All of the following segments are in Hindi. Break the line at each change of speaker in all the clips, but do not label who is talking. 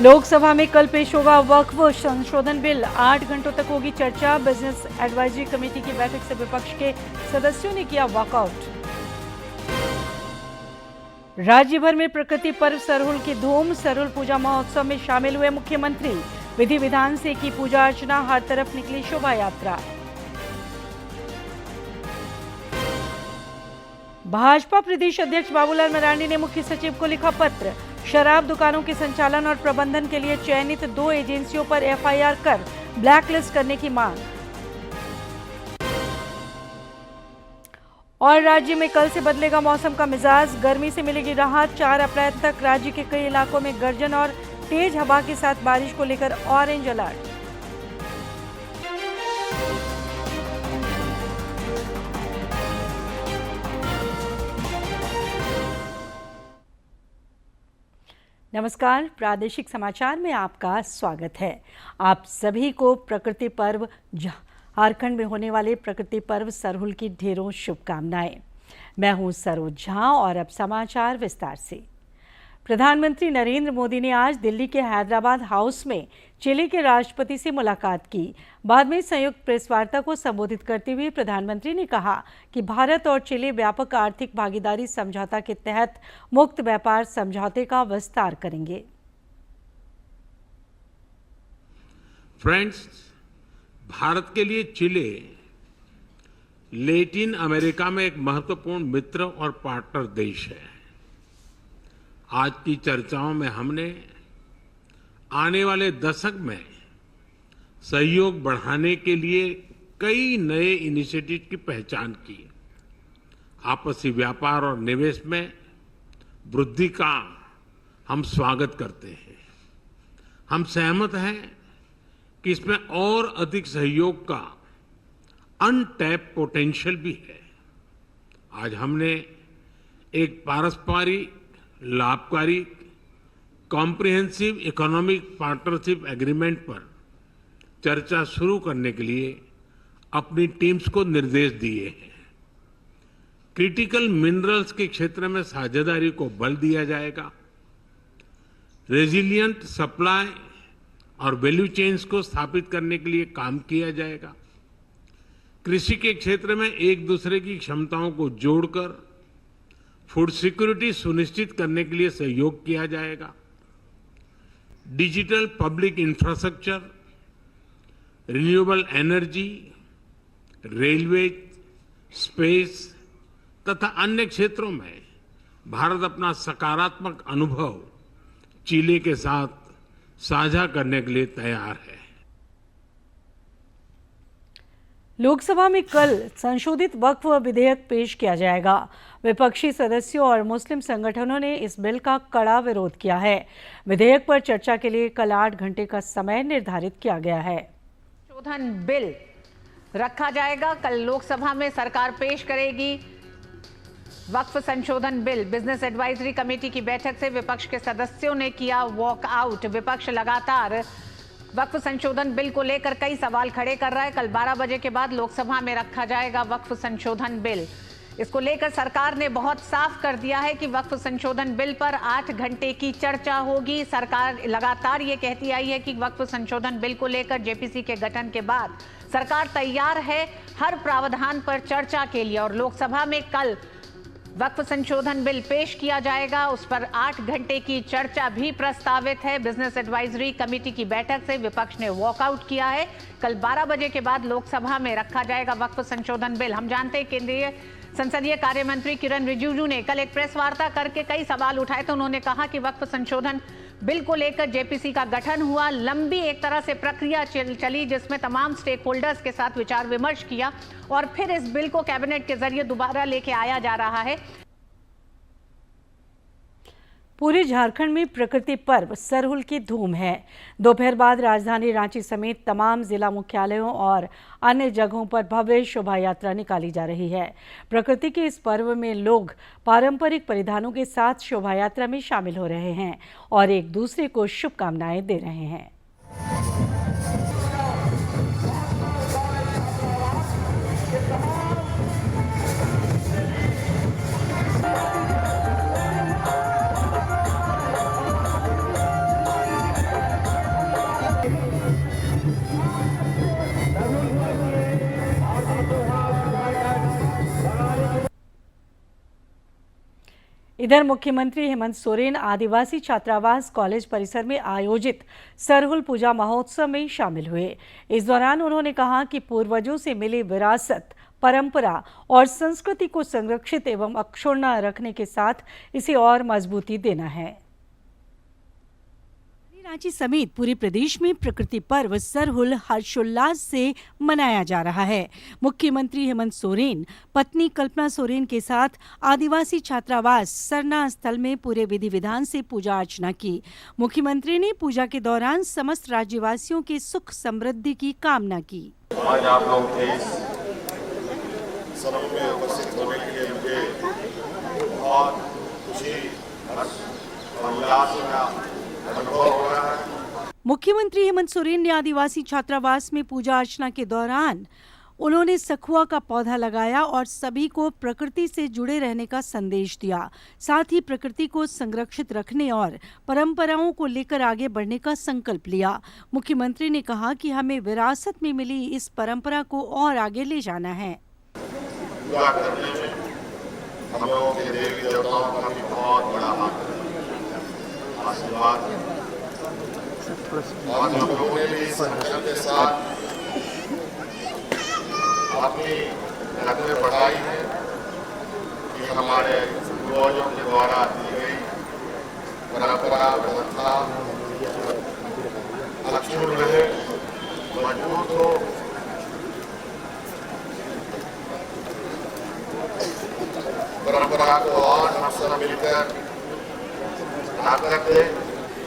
लोकसभा में कल पेश होगा वक्फ संशोधन बिल। 8 घंटों तक होगी चर्चा। बिजनेस एडवाइजरी कमेटी की बैठक से विपक्ष के सदस्यों ने किया वॉकआउट। राज्य भर में प्रकृति पर्व सरहुल की धूम। सरहुल पूजा महोत्सव में शामिल हुए मुख्यमंत्री। विधि विधान से की पूजा अर्चना। हर तरफ निकली शोभा यात्रा। भाजपा प्रदेश अध्यक्ष बाबूलाल मरांडी ने मुख्य सचिव को लिखा पत्र। शराब दुकानों के संचालन और प्रबंधन के लिए चयनित 2 एजेंसियों पर एफआईआर कर ब्लैकलिस्ट करने की मांग। और राज्य में कल से बदलेगा मौसम का मिजाज। गर्मी से मिलेगी राहत। 4 अप्रैल तक राज्य के कई इलाकों में गर्जन और तेज हवा के साथ बारिश को लेकर ऑरेंज अलर्ट। नमस्कार, प्रादेशिक समाचार में आपका स्वागत है। आप सभी को प्रकृति पर्व झारखंड में होने वाले प्रकृति पर्व सरहुल की ढेरों शुभकामनाएं। मैं हूं सरोज झा और अब समाचार विस्तार से। प्रधानमंत्री नरेंद्र मोदी ने आज दिल्ली के हैदराबाद हाउस में चिली के राष्ट्रपति से मुलाकात की। बाद में संयुक्त प्रेस वार्ता को संबोधित करते हुए प्रधानमंत्री ने कहा कि भारत और चिली व्यापक आर्थिक भागीदारी समझौता के तहत मुक्त व्यापार समझौते का विस्तार करेंगे।
फ्रेंड्स, भारत के लिए चिली लैटिन अमेरिका में एक महत्वपूर्ण मित्र और पार्टनर देश है। आज की चर्चाओं में हमने आने वाले दशक में सहयोग बढ़ाने के लिए कई नए इनिशिएटिव की पहचान की। आपसी व्यापार और निवेश में वृद्धि का हम स्वागत करते हैं। हम सहमत हैं कि इसमें और अधिक सहयोग का अनटैप पोटेंशियल भी है। आज हमने एक पारस्परिक लाभकारी कॉम्प्रिहेंसिव इकोनॉमिक पार्टनरशिप एग्रीमेंट पर चर्चा शुरू करने के लिए अपनी टीम्स को निर्देश दिए हैं। क्रिटिकल मिनरल्स के क्षेत्र में साझेदारी को बल दिया जाएगा। रेजिलिएंट सप्लाई और वैल्यू चेन्स को स्थापित करने के लिए काम किया जाएगा। कृषि के क्षेत्र में एक दूसरे की क्षमताओं को जोड़कर फूड सिक्योरिटी सुनिश्चित करने के लिए सहयोग किया जाएगा। Digital public infrastructure, renewable energy, railway, space तथा अन्य क्षेत्रों में भारत अपना सकारात्मक अनुभव चिली के साथ साझा करने के लिए तैयार है।
लोकसभा में कल संशोधित वक्फ विधेयक पेश किया जाएगा। विपक्षी सदस्यों और मुस्लिम संगठनों ने इस बिल का कड़ा विरोध किया है। विधेयक पर चर्चा के लिए कल 8 घंटे का समय निर्धारित किया गया है।
संशोधन बिल रखा जाएगा। कल लोकसभा में सरकार पेश करेगी वक्फ संशोधन बिल। बिजनेस एडवाइजरी कमेटी की बैठक से विपक्ष के सदस्यों ने किया वॉकआउट। विपक्ष लगातार वक्फ संशोधन बिल को लेकर कई सवाल खड़े कर रहा है। कल 12 बजे के बाद लोकसभा में रखा जाएगा वक्फ संशोधन बिल। इसको लेकर सरकार ने बहुत साफ कर दिया है कि वक्फ संशोधन बिल पर 8 घंटे की चर्चा होगी। सरकार लगातार ये कहती आई है कि वक्फ संशोधन बिल को लेकर जेपीसी के गठन के बाद सरकार तैयार है हर प्रावधान पर चर्चा के लिए। और लोकसभा में कल वक्फ संशोधन बिल पेश किया जाएगा। उस पर 8 घंटे की चर्चा भी प्रस्तावित है। बिजनेस एडवाइजरी कमेटी की बैठक से विपक्ष ने वॉकआउट किया है। कल 12 बजे के बाद लोकसभा में रखा जाएगा वक्फ संशोधन बिल। हम जानते हैं केंद्रीय संसदीय कार्य मंत्री किरण रिजिजू ने कल एक प्रेस वार्ता करके कई सवाल उठाए थे। उन्होंने कहा कि वक्फ संशोधन बिल को लेकर जेपीसी का गठन हुआ। लंबी एक तरह से प्रक्रिया चली जिसमें तमाम स्टेक होल्डर्स के साथ विचार विमर्श किया और फिर इस बिल को कैबिनेट के जरिए दोबारा लेके आया जा रहा है।
पूरे झारखंड में प्रकृति पर्व सरहुल की धूम है। दोपहर बाद राजधानी रांची समेत तमाम जिला मुख्यालयों और अन्य जगहों पर भव्य शोभा यात्रा निकाली जा रही है। प्रकृति के इस पर्व में लोग पारंपरिक परिधानों के साथ शोभा यात्रा में शामिल हो रहे हैं और एक दूसरे को शुभकामनाएं दे रहे हैं। इधर मुख्यमंत्री हेमंत सोरेन आदिवासी छात्रावास कॉलेज परिसर में आयोजित सरहुल पूजा महोत्सव में शामिल हुए। इस दौरान उन्होंने कहा कि पूर्वजों से मिली विरासत, परंपरा और संस्कृति को संरक्षित एवं अक्षुण्ण रखने के साथ इसे और मजबूती देना है। रांची समेत पूरे प्रदेश में प्रकृति पर्व सरहुल हर्षोल्लास से मनाया जा रहा है। मुख्यमंत्री हेमंत सोरेन पत्नी कल्पना सोरेन के साथ आदिवासी छात्रावास सरना स्थल में पूरे विधि विधान से पूजा अर्चना की। मुख्यमंत्री ने पूजा के दौरान समस्त राज्यवासियों के सुख समृद्धि की कामना की।
आज आप लोग के इस सभा में उपस्थित होने के लिए मुझे बहुत खुशी और उल्लास का अनुभव हो रहा है।
मुख्यमंत्री हेमंत सोरेन ने आदिवासी छात्रावास में पूजा अर्चना के दौरान उन्होंने सखुआ का पौधा लगाया और सभी को प्रकृति से जुड़े रहने का संदेश दिया। साथ ही प्रकृति को संरक्षित रखने और परंपराओं को लेकर आगे बढ़ने का संकल्प लिया। मुख्यमंत्री ने कहा कि हमें विरासत में मिली इस परंपरा को और आगे ले जाना है।
पूजा करने में हम लोगों के देवी देवताओं का भी बहुत बड़ा हाथ आशीर्वाद और हम लोगों ने भी इस संकल्प के साथ अपनी नकलें बढ़ाई है कि हमारे पूर्वजों के द्वारा दी गई परंपरा व्यवस्था अक्षुण्ण रहे, मजबूत हो। परंपरा को और हम सब मिलकर ताकत दें।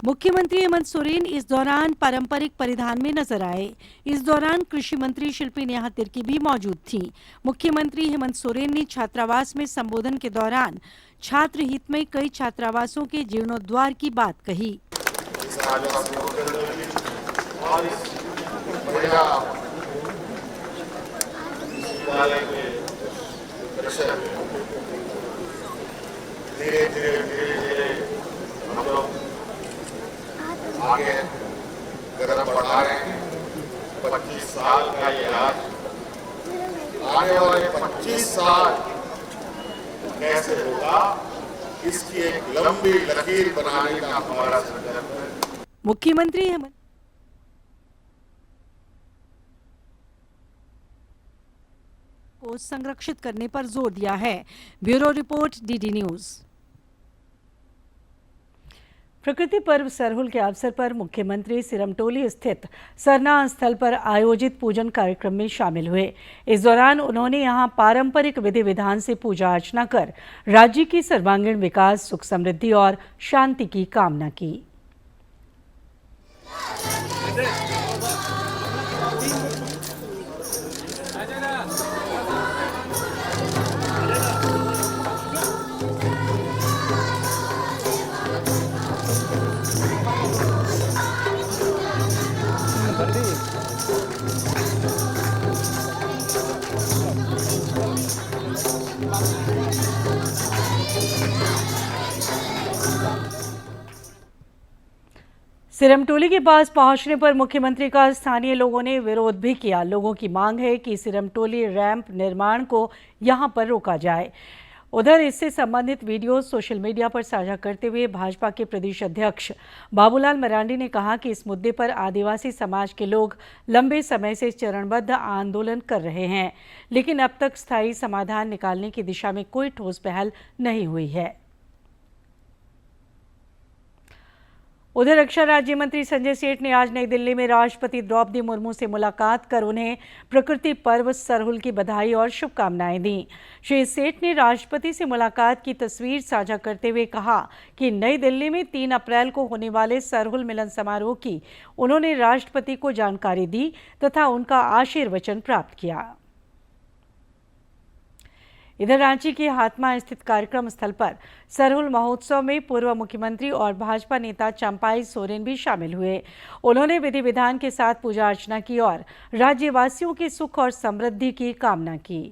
मुख्यमंत्री हेमंत सोरेन इस दौरान पारंपरिक परिधान में नजर आए। इस दौरान कृषि मंत्री शिल्पी नेहा तिर्की भी मौजूद थीं। मुख्यमंत्री हेमंत सोरेन ने छात्रावास में संबोधन के दौरान छात्र हित में कई छात्रावासों के जीर्णोद्धार की बात कही।
धीरे धीरे हम लोग आगे कदम बढ़ा रहे हैं। 25 साल का ये आज आने वाले 25 साल कैसे होगा, इसकी एक लंबी लकीर बनाने का हमारा संकल्प है।
मुख्यमंत्री हेमंत को संरक्षित करने पर जोर दिया है। Bureau report, DD news. प्रकृति पर्व सरहुल के अवसर पर मुख्यमंत्री सिरमटोली स्थित सरना स्थल पर आयोजित पूजन कार्यक्रम में शामिल हुए। इस दौरान उन्होंने यहां पारंपरिक विधि विधान से पूजा अर्चना कर राज्य की सर्वांगीण विकास, सुख समृद्धि और शांति की कामना की। सिरमटोली के पास पहुंचने पर मुख्यमंत्री का स्थानीय लोगों ने विरोध भी किया। लोगों की मांग है कि सिरमटोली रैंप निर्माण को यहां पर रोका जाए। उधर इससे संबंधित वीडियो सोशल मीडिया पर साझा करते हुए भाजपा के प्रदेश अध्यक्ष बाबूलाल मरांडी ने कहा कि इस मुद्दे पर आदिवासी समाज के लोग लंबे समय से चरणबद्ध आंदोलन कर रहे हैं, लेकिन अब तक स्थायी समाधान निकालने की दिशा में कोई ठोस पहल नहीं हुई है। उधर रक्षा राज्य मंत्री संजय सेठ ने आज नई दिल्ली में राष्ट्रपति द्रौपदी मुर्मू से मुलाकात कर उन्हें प्रकृति पर्व सरहुल की बधाई और शुभकामनाएं दी। श्री सेठ ने राष्ट्रपति से मुलाकात की तस्वीर साझा करते हुए कहा कि नई दिल्ली में 3 अप्रैल को होने वाले सरहुल मिलन समारोह की उन्होंने राष्ट्रपति को जानकारी दी तथा उनका आशीर्वचन प्राप्त किया। इधर रांची के हातमा स्थित कार्यक्रम स्थल पर सरहुल महोत्सव में पूर्व मुख्यमंत्री और भाजपा नेता चंपाई सोरेन भी शामिल हुए। उन्होंने विधि विधान के साथ पूजा अर्चना की और राज्यवासियों के सुख और समृद्धि की कामना की।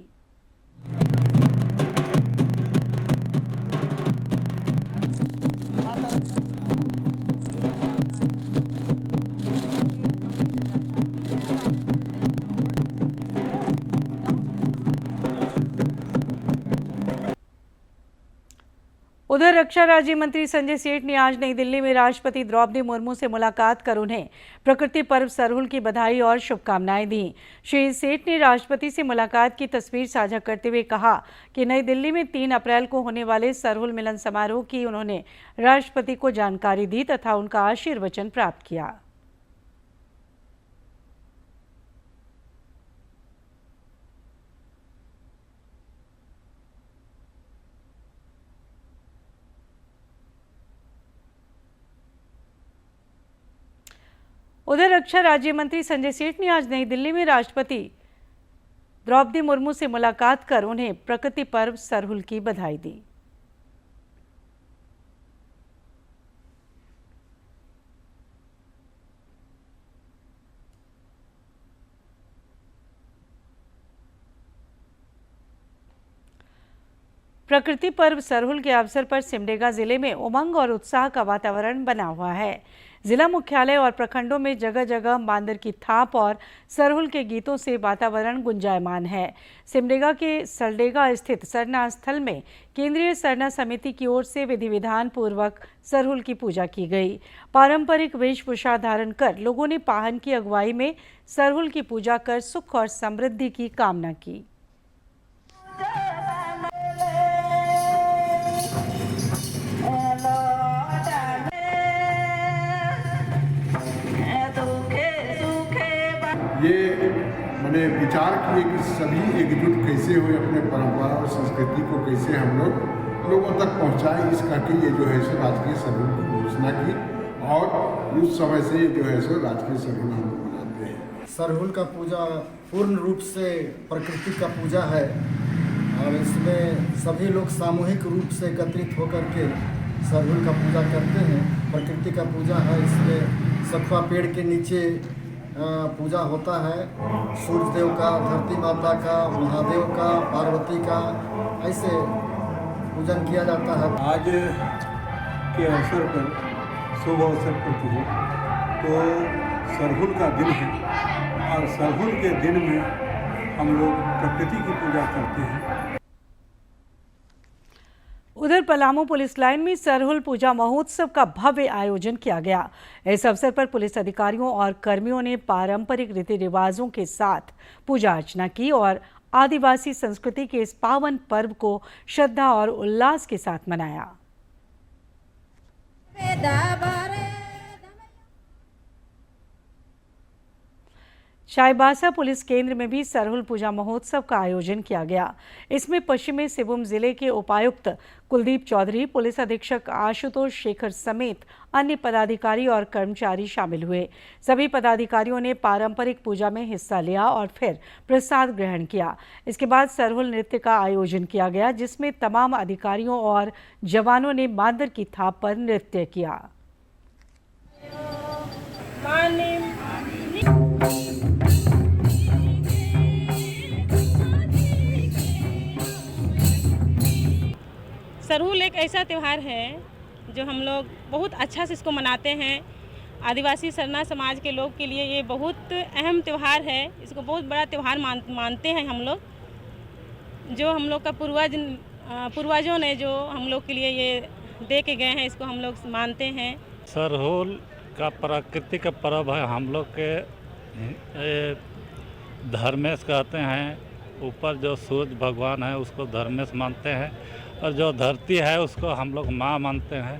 उधर रक्षा राज्य मंत्री संजय सेठ ने आज नई दिल्ली में राष्ट्रपति द्रौपदी मुर्मू से मुलाकात कर उन्हें प्रकृति पर्व सरहुल की बधाई और शुभकामनाएं दी। श्री सेठ ने राष्ट्रपति से मुलाकात की तस्वीर साझा करते हुए कहा कि नई दिल्ली में 3 अप्रैल को होने वाले सरहुल मिलन समारोह की उन्होंने राष्ट्रपति को जानकारी दी तथा उनका आशीर्वचन प्राप्त किया। उधर रक्षा राज्य मंत्री संजय सेठ ने आज नई दिल्ली में राष्ट्रपति द्रौपदी मुर्मू से मुलाकात कर उन्हें प्रकृति पर्व सरहुल की बधाई दी। प्रकृति पर्व सरहुल के अवसर पर सिमडेगा जिले में उमंग और उत्साह का वातावरण बना हुआ है। जिला मुख्यालय और प्रखंडों में जगह जगह मांदर की थाप और सरहुल के गीतों से वातावरण गुंजायमान है। सिमडेगा के सलडेगा स्थित सरना स्थल में केंद्रीय सरना समिति की ओर से विधि विधान पूर्वक सरहुल की पूजा की गई। पारंपरिक वेशभूषा धारण कर लोगों ने पाहन की अगुवाई में सरहुल की पूजा कर सुख और समृद्धि की कामना की।
ये मैंने विचार किए कि सभी एकजुट कैसे हुए, अपने परंपरा और संस्कृति को कैसे हम लोगों तक पहुंचाएं, इस करके ये जो है सो राजकीय सरहुल की घोषणा की और उस समय से ये जो है सो राजकीय सरहुल हम लोग मनाते हैं।
सरहुल का पूजा पूर्ण रूप से प्रकृति का पूजा है और इसमें सभी लोग सामूहिक रूप से एकत्रित होकर के सरहुल का पूजा करते हैं। प्रकृति का पूजा है, इसमें सखुआ पेड़ के नीचे पूजा होता है। सूर्य देव का, धरती माता का, महादेव का, पार्वती का, ऐसे पूजन किया जाता है।
आज के अवसर पर, शुभ अवसर पर तो सरहुल का दिन है और सरहुल के दिन में हम लोग प्रकृति की पूजा करते हैं।
उधर पलामू पुलिस लाइन में सरहुल पूजा महोत्सव का भव्य आयोजन किया गया। इस अवसर पर पुलिस अधिकारियों और कर्मियों ने पारंपरिक रीति रिवाजों के साथ पूजा अर्चना की और आदिवासी संस्कृति के इस पावन पर्व को श्रद्धा और उल्लास के साथ मनाया। चाईबासा पुलिस केंद्र में भी सरहुल पूजा महोत्सव का आयोजन किया गया। इसमें पश्चिमी सिंहभूम जिले के उपायुक्त कुलदीप चौधरी, पुलिस अधीक्षक आशुतोष शेखर समेत अन्य पदाधिकारी और कर्मचारी शामिल हुए। सभी पदाधिकारियों ने पारंपरिक पूजा में हिस्सा लिया और फिर प्रसाद ग्रहण किया। इसके बाद सरहुल नृत्य का आयोजन किया गया, जिसमें तमाम अधिकारियों और जवानों ने मांदर की थाप पर नृत्य किया।
सरहुल एक ऐसा त्यौहार है जो हम लोग बहुत अच्छा से इसको मनाते हैं। आदिवासी सरना समाज के लोग के लिए ये बहुत अहम त्यौहार है। इसको बहुत बड़ा त्यौहार मानते हैं हम लोग। जो हम लोग का पूर्वजों ने जो हम लोग के लिए ये दे के गए हैं, इसको हम लोग मानते हैं।
सरहुल का प्रकृति का पर्व है। हम लोग के धर्मेश कहते हैं। ऊपर जो सूर्य भगवान है उसको धर्मेश मानते हैं और जो धरती है उसको हम लोग माँ मानते हैं।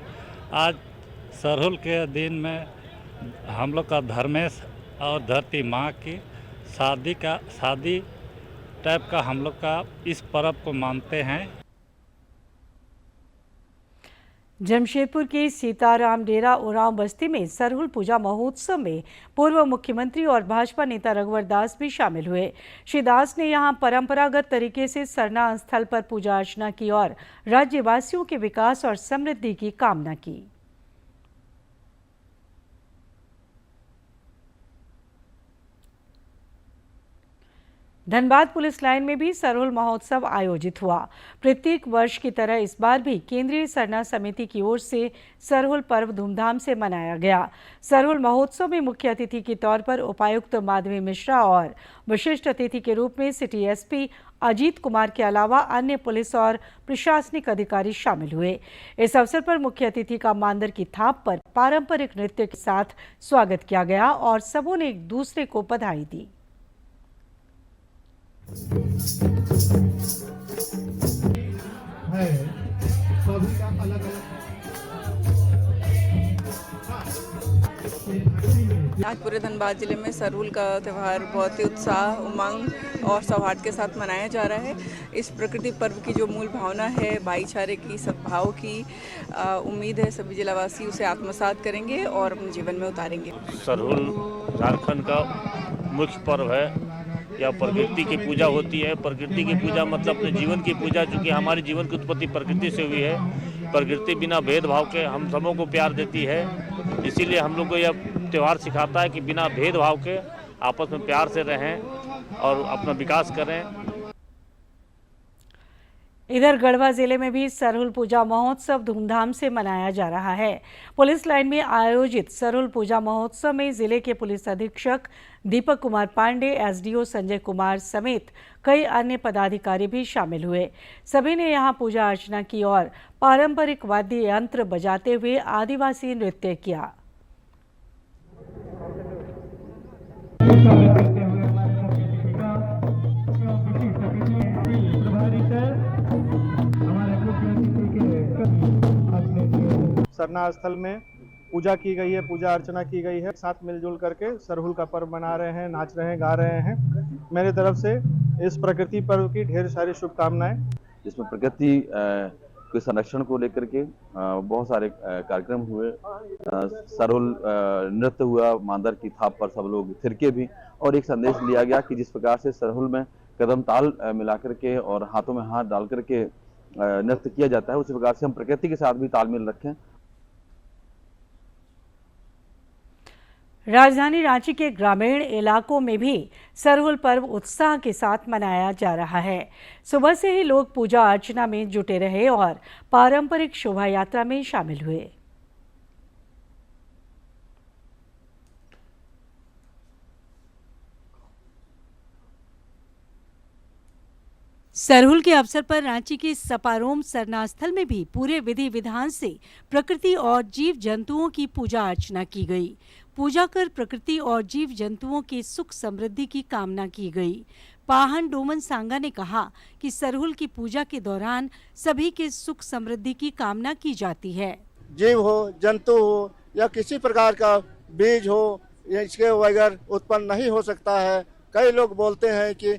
आज सरहुल के दिन में हम लोग का धर्मेश और धरती माँ की शादी टाइप का हम लोग का इस पर्व को मानते हैं।
जमशेदपुर के सीताराम डेरा उरांव बस्ती में सरहुल पूजा महोत्सव में पूर्व मुख्यमंत्री और भाजपा नेता रघुवर दास भी शामिल हुए। श्री दास ने यहां परंपरागत तरीके से सरना स्थल पर पूजा अर्चना की और राज्यवासियों के विकास और समृद्धि की कामना की। धनबाद पुलिस लाइन में भी सरहुल महोत्सव आयोजित हुआ। प्रत्येक वर्ष की तरह इस बार भी केंद्रीय सरना समिति की ओर से सरहुल पर्व धूमधाम से मनाया गया। सरहुल महोत्सव में मुख्य अतिथि के तौर पर उपायुक्त माधवी मिश्रा और विशिष्ट अतिथि के रूप में सिटी एसपी अजीत कुमार के अलावा अन्य पुलिस और प्रशासनिक अधिकारी शामिल हुए। इस अवसर पर मुख्य अतिथि का मांदर की थाप पर पारंपरिक नृत्य के साथ स्वागत किया गया और सबों ने एक दूसरे को बधाई दी।
आज पूरे धनबाद जिले में सरहुल का त्यौहार बहुत ही उत्साह, उमंग और सौहार्द के साथ मनाया जा रहा है। इस प्रकृति पर्व की जो मूल भावना है, भाईचारे की, सद्भाव की, उम्मीद है सभी जिलावासी उसे आत्मसात करेंगे और अपने जीवन में उतारेंगे।
सरहुल झारखंड का मुख्य पर्व है। यह प्रकृति की पूजा होती है। प्रकृति की पूजा मतलब अपने जीवन की पूजा, चूँकि हमारे जीवन की उत्पत्ति प्रकृति से हुई है। प्रकृति बिना भेदभाव के हम सबों को प्यार देती है, इसीलिए हम लोग को यह त्यौहार सिखाता है कि बिना भेदभाव के आपस में प्यार से रहें और अपना विकास करें।
इधर गढ़वा जिले में भी सरहुल पूजा महोत्सव धूमधाम से मनाया जा रहा है। पुलिस लाइन में आयोजित सरहुल पूजा महोत्सव में जिले के पुलिस अधीक्षक दीपक कुमार पांडे, एसडीओ संजय कुमार समेत कई अन्य पदाधिकारी भी शामिल हुए। सभी ने यहां पूजा अर्चना की और पारंपरिक वाद्य यंत्र बजाते हुए आदिवासी नृत्य किया।
सरना स्थल में पूजा की गई है, पूजा अर्चना की गई है। साथ मिलजुल करके सरहुल का पर्व मना रहे हैं, नाच रहे हैं, गा रहे हैं। मेरे तरफ से इस प्रकृति पर्व की ढेर सारी शुभकामनाएं।
जिसमें प्रकृति के संरक्षण को लेकर के बहुत सारे कार्यक्रम हुए। सरहुल नृत्य हुआ, मांदर की थाप पर सब लोग थिरके भी, और एक संदेश लिया गया कि जिस प्रकार से सरहुल में कदम ताल मिला करके और हाथों में हाथ डाल करके नृत्य किया जाता है, उसी प्रकार से हम प्रकृति के साथ भी तालमेल रखें।
राजधानी रांची के ग्रामीण इलाकों में भी सरहुल पर्व उत्साह के साथ मनाया जा रहा है। सुबह से ही लोग पूजा अर्चना में जुटे रहे और पारंपरिक शोभा यात्रा में शामिल हुए। सरहुल के अवसर पर रांची के सपारोम सरना स्थल में भी पूरे विधि विधान से प्रकृति और जीव जंतुओं की पूजा अर्चना की गई। पूजा कर प्रकृति और जीव जंतुओं के सुख समृद्धि की कामना की गई। पाहन डोमन सांगा ने कहा कि सरहुल की पूजा के दौरान सभी के सुख समृद्धि की कामना की जाती है।
जीव हो, जंतु हो या किसी प्रकार का बीज हो, इसके बगैर उत्पन्न नहीं हो सकता है। कई लोग बोलते हैं कि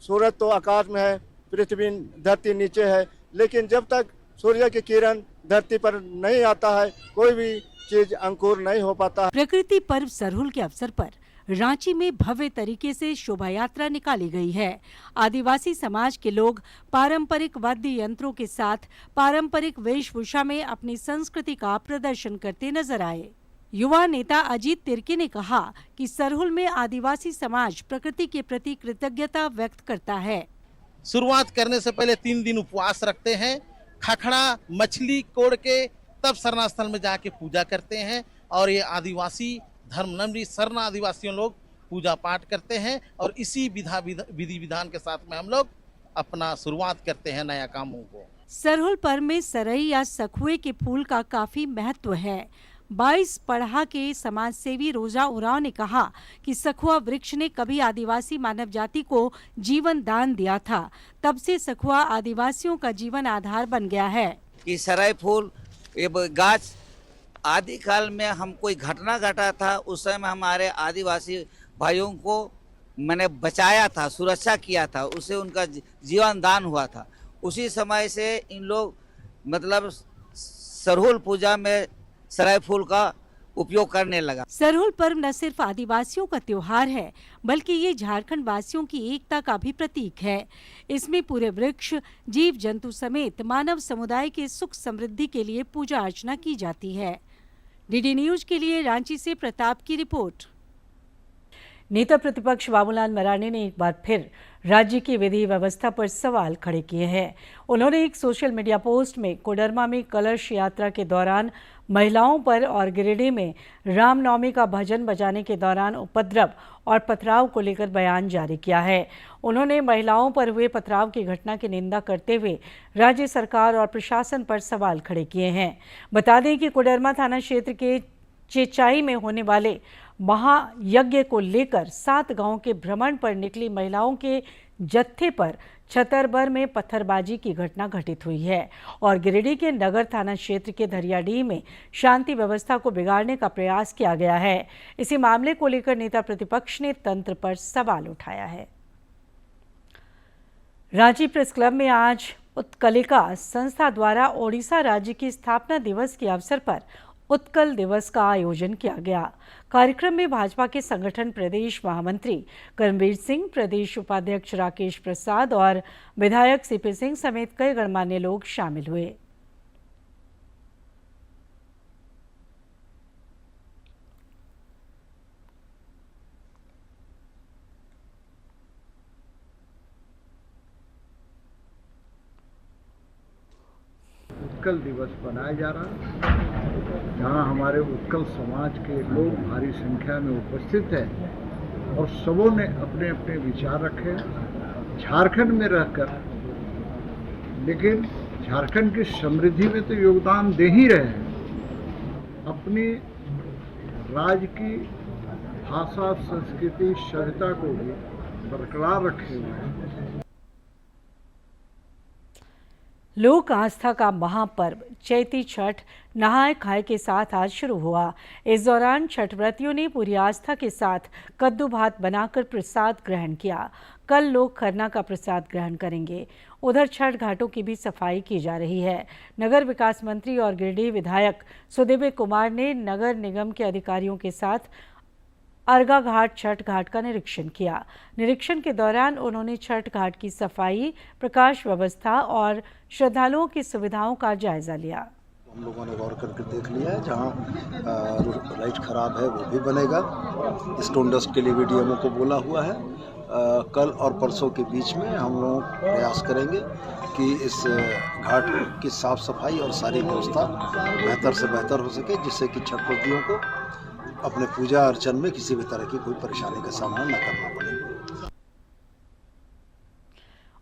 सूरज तो आकाश में है, पृथ्वी धरती नीचे है, लेकिन जब तक सूर्य की किरण धरती पर नहीं आता है, कोई भी चीज अंकुर नहीं हो पाता।
प्रकृति पर्व सरहुल के अवसर पर रांची में भव्य तरीके से शोभा यात्रा निकाली गई है। आदिवासी समाज के लोग पारंपरिक वाद्य यंत्रों के साथ पारंपरिक वेशभूषा में अपनी संस्कृति का प्रदर्शन करते नजर आए। युवा नेता अजीत तिर्की ने कहा कि सरहुल में आदिवासी समाज प्रकृति के प्रति कृतज्ञता व्यक्त करता है।
शुरुआत करने से पहले 3 दिन उपवास रखते हैं, खखड़ा मछली कोड़ के तब सरना स्थल में जाके पूजा करते हैं और ये आदिवासी धर्मावलंबी सरना आदिवासियों लोग पूजा पाठ करते हैं और इसी विधि विधान के साथ में हम लोग अपना शुरुआत करते हैं नया कामों को।
सरहुल पर्व में सरई या सखुए के फूल का काफी महत्व है। 22 पढ़ा के समाज सेवी रोजा उरांव ने कहा कि सखुआ वृक्ष ने कभी आदिवासी मानव जाति को जीवन दान दिया था। तब से सखुआ आदिवासियों का जीवन आधार बन गया है।
कि सरई फूल ये गाछ आदि काल में हम कोई घटना घटा था, उस समय हमारे आदिवासी भाइयों को मैंने बचाया था, सुरक्षा किया था, उससे उनका जीवन दान हुआ था। उसी समय से इन लोग मतलब सरहुल पूजा में सरई फूल का उपयोग करने लगा।
सरहुल पर्व न सिर्फ आदिवासियों का त्योहार है, बल्कि ये झारखंड वासियों की एकता का भी प्रतीक है। इसमें पूरे वृक्ष, जीव जंतु समेत मानव समुदाय के सुख समृद्धि के लिए पूजा अर्चना की जाती है। डीडी न्यूज के लिए रांची से प्रताप की रिपोर्ट। नेता प्रतिपक्ष बाबूलाल मरांडी ने एक बार फिर राज्य की विधि व्यवस्था पर सवाल खड़े किए हैं। उन्होंने एक सोशल मीडिया पोस्ट में कोडरमा में कलश यात्रा के दौरान महिलाओं पर और गिरिडीह में रामनवमी का भजन बजाने के दौरान उपद्रव और पथराव को लेकर बयान जारी किया है। उन्होंने महिलाओं पर हुए पथराव की घटना की निंदा करते हुए राज्य सरकार और प्रशासन पर सवाल खड़े किए हैं। बता दें कि कोडरमा थाना क्षेत्र के चेचाई में होने वाले महायज्ञ को लेकर 7 गांव के भ्रमण पर निकली महिलाओं के जत्थे पर छतरबर में पत्थरबाजी की घटना घटित हुई है और गिरिडीह के नगर थाना क्षेत्र के धरियाडीह में शांति व्यवस्था को बिगाड़ने का प्रयास किया गया है। इसी मामले को लेकर नेता प्रतिपक्ष ने तंत्र पर सवाल उठाया है। रांची प्रेस क्लब में आज उत्कलिका संस्था द्वारा ओडिशा राज्य की स्थापना दिवस के अवसर पर उत्कल दिवस का आयोजन किया गया। कार्यक्रम में भाजपा के संगठन प्रदेश महामंत्री कर्मवीर सिंह, प्रदेश उपाध्यक्ष राकेश प्रसाद और विधायक सीपी सिंह समेत कई गणमान्य लोग शामिल हुए।
उत्कल दिवस मनाया जा रहा है, जहाँ हमारे उत्कल समाज के लोग भारी संख्या में उपस्थित हैं और सबों ने अपने अपने विचार रखे झारखंड में रहकर, लेकिन झारखंड की समृद्धि में तो योगदान दे ही रहे हैं, अपनी राज्य की भाषा, संस्कृति, सभ्यता को भी बरकरार रखे हुए हैं।
लोक आस्था का महापर्व चैती छठ नहाय खाए के साथ आज शुरू हुआ। इस दौरान छठ व्रतियों ने पूरी आस्था के साथ कद्दू भात बनाकर प्रसाद ग्रहण किया। कल लोग खरना का प्रसाद ग्रहण करेंगे। उधर छठ घाटों की भी सफाई की जा रही है। नगर विकास मंत्री और गिरिडीह विधायक सुदिव्य कुमार ने नगर निगम के अधिकारियों के साथ अर्गा घाट छठ घाट का निरीक्षण किया। निरीक्षण के दौरान उन्होंने छठ घाट की सफाई, प्रकाश व्यवस्था और श्रद्धालुओं की सुविधाओं का जायजा लिया।
हम लोगों ने गौर करके देख लिया है, जहाँ लाइट खराब है वो भी बनेगा। स्टोन डस्ट के लिए भी डीएमओ को बोला हुआ है। कल और परसों के बीच में हम लोग प्रयास करेंगे कि इस घाट की साफ सफाई और सारी व्यवस्था बेहतर से बेहतर हो सके, जिससे कि छठ व्रतियों को अपने पूजा अर्चन में किसी भी तरह की कोई परेशानी का सामना न करना पड़े।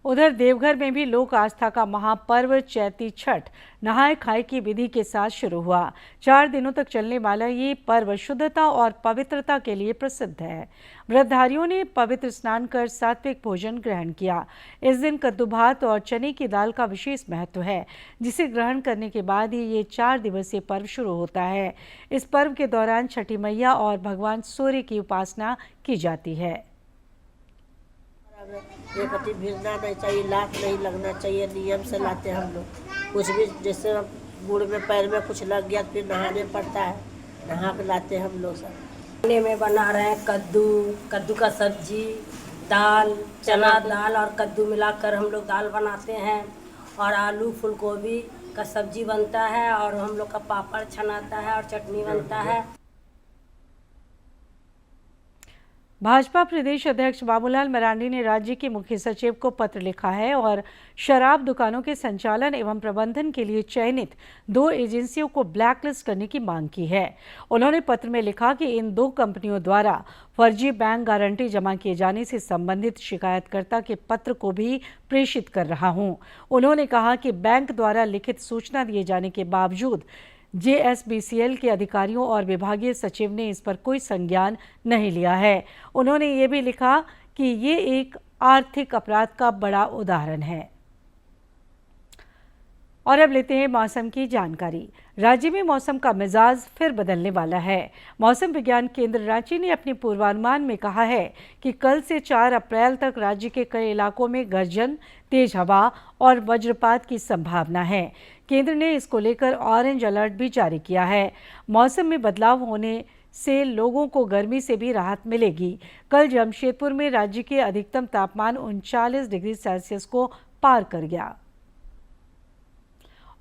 उधर देवघर में भी लोक आस्था का महापर्व चैती छठ नहाय खाए की विधि के साथ शुरू हुआ। 4 दिनों तक चलने वाला ये पर्व शुद्धता और पवित्रता के लिए प्रसिद्ध है। व्रतधारियों ने पवित्र स्नान कर सात्विक भोजन ग्रहण किया। इस दिन कद्दू भात और चने की दाल का विशेष महत्व है, जिसे ग्रहण करने के बाद ही ये 4 दिवसीय पर्व शुरू होता है। इस पर्व के दौरान छठी मैया और भगवान सूर्य की उपासना की जाती है।
ये कति भिड़ना नहीं चाहिए, लात नहीं लगना चाहिए, नियम से लाते हैं हम लोग। कुछ भी जैसे गुड़ में पैर में कुछ लग गया फिर नहाने पड़ता है, नहा के लाते हैं हम लोग सब।
खाने में बना रहे हैं कद्दू का सब्जी, दाल, चना दाल और कद्दू मिलाकर हम लोग दाल बनाते हैं और आलू फूलगोभी का सब्जी बनता है और हम लोग का पापड़ छनाता है और चटनी बनता है।
भाजपा प्रदेश अध्यक्ष बाबूलाल मरांडी ने राज्य के मुख्य सचिव को पत्र लिखा है और शराब दुकानों के संचालन एवं प्रबंधन के लिए चयनित 2 एजेंसियों को ब्लैकलिस्ट करने की मांग की है। उन्होंने पत्र में लिखा कि इन 2 कंपनियों द्वारा फर्जी बैंक गारंटी जमा किए जाने से संबंधित शिकायतकर्ता के पत्र को भी प्रेषित कर रहा हूं। उन्होंने कहा कि बैंक द्वारा लिखित सूचना दिए जाने के बावजूद JSBCL के अधिकारियों और विभागीय सचिव ने इस पर कोई संज्ञान नहीं लिया है। उन्होंने ये भी लिखा कि ये एक आर्थिक अपराध का बड़ा उदाहरण है। और अब लेते हैं मौसम की जानकारी। राज्य में मौसम का मिजाज फिर बदलने वाला है। मौसम विज्ञान केंद्र रांची ने अपने पूर्वानुमान में कहा है कि कल से 4 अप्रैल तक राज्य के कई इलाकों में गर्जन, तेज हवा और वज्रपात की संभावना है। केंद्र ने इसको लेकर ऑरेंज अलर्ट भी जारी किया है। मौसम में बदलाव होने से लोगों को गर्मी से भी राहत मिलेगी। कल जमशेदपुर में राज्य के अधिकतम तापमान 39 डिग्री सेल्सियस को पार कर गया।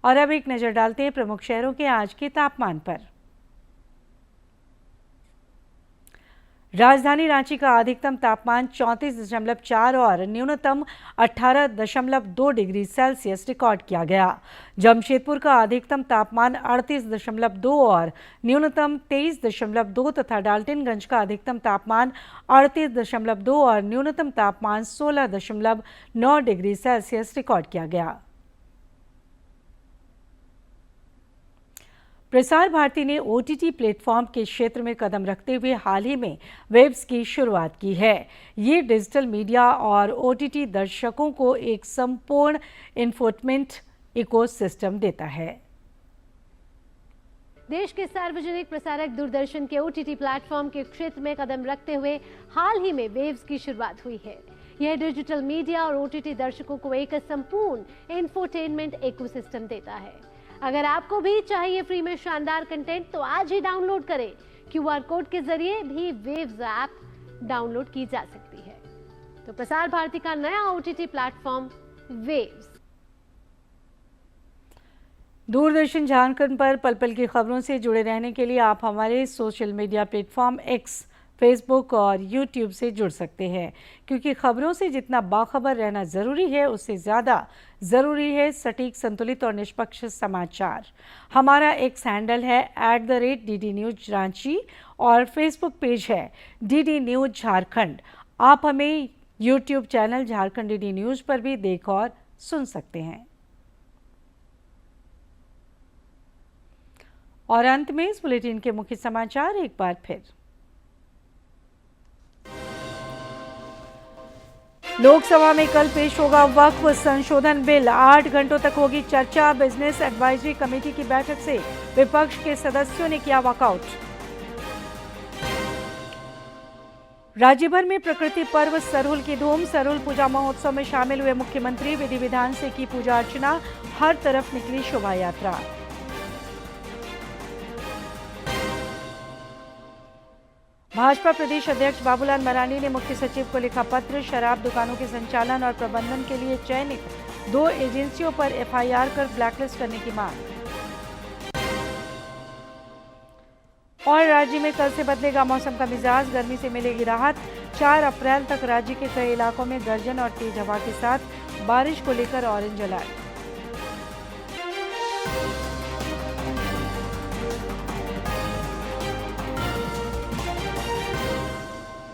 और अब एक नजर डालते हैं प्रमुख शहरों के आज के तापमान पर। राजधानी रांची का अधिकतम तापमान 34.4 और न्यूनतम 18.2 डिग्री सेल्सियस रिकॉर्ड किया गया। जमशेदपुर का अधिकतम तापमान 38.2 और न्यूनतम 23.2 तथा डाल्टनगंज का अधिकतम तापमान 38.2 और न्यूनतम तापमान 16.9 डिग्री सेल्सियस रिकॉर्ड किया गया। प्रसार भारती ने OTT प्लेटफॉर्म के क्षेत्र में कदम रखते हुए हाल ही में वेब्स की शुरुआत की है। ये डिजिटल मीडिया और OTT दर्शकों को एक संपूर्ण इंफोटेनमेंट इकोसिस्टम देता है।
देश के सार्वजनिक प्रसारक दूरदर्शन के OTT प्लेटफॉर्म के क्षेत्र में कदम रखते हुए हाल ही में वेव्स की शुरुआत हुई है। यह डिजिटल मीडिया और OTT दर्शकों को एक संपूर्ण इंफोटेनमेंट इकोसिस्टम देता है। अगर आपको भी चाहिए फ्री में शानदार कंटेंट तो आज ही डाउनलोड करें। QR कोड के जरिए भी वेव्स ऐप डाउनलोड की जा सकती है। तो प्रसार भारती का नया OTT platform waves.
Doordarshan Jharkhand पर पल पल की खबरों से जुड़े रहने के लिए आप हमारे social media platform X, Facebook और YouTube से जुड़ सकते हैं, क्योंकि खबरों से जितना बाखबर रहना ज़रूरी है उससे ज़्यादा ज़रूरी है सटीक, संतुलित और निष्पक्ष समाचार। हमारा X हैंडल है @DD News रांची और फेसबुक पेज है DD News झारखंड। आप हमें YouTube channel Jharkhand DD News पर भी देख और सुन सकते हैं। और अंत में इस बुलेटिन के मुख्य समाचार एक बार फिर। लोकसभा में कल पेश होगा वक्फ संशोधन बिल। 8 घंटों तक होगी चर्चा। बिजनेस एडवाइजरी कमेटी की बैठक से विपक्ष के सदस्यों ने किया वॉकआउट। राज्य भर में प्रकृति पर्व सरहुल की धूम। सरहुल पूजा महोत्सव में शामिल हुए मुख्यमंत्री। विधि विधान से की पूजा अर्चना। हर तरफ निकली शोभा यात्रा। भाजपा प्रदेश अध्यक्ष बाबूलाल मरांडी ने मुख्य सचिव को लिखा पत्र। शराब दुकानों के संचालन और प्रबंधन के लिए चयनित 2 एजेंसियों पर FIR कर ब्लैकलिस्ट करने की मांग। और राज्य में कल से बदलेगा मौसम का मिजाज। गर्मी से मिलेगी राहत। 4 अप्रैल तक राज्य के कई इलाकों में गर्जन और तेज हवा के साथ बारिश को लेकर ऑरेंज अलर्ट।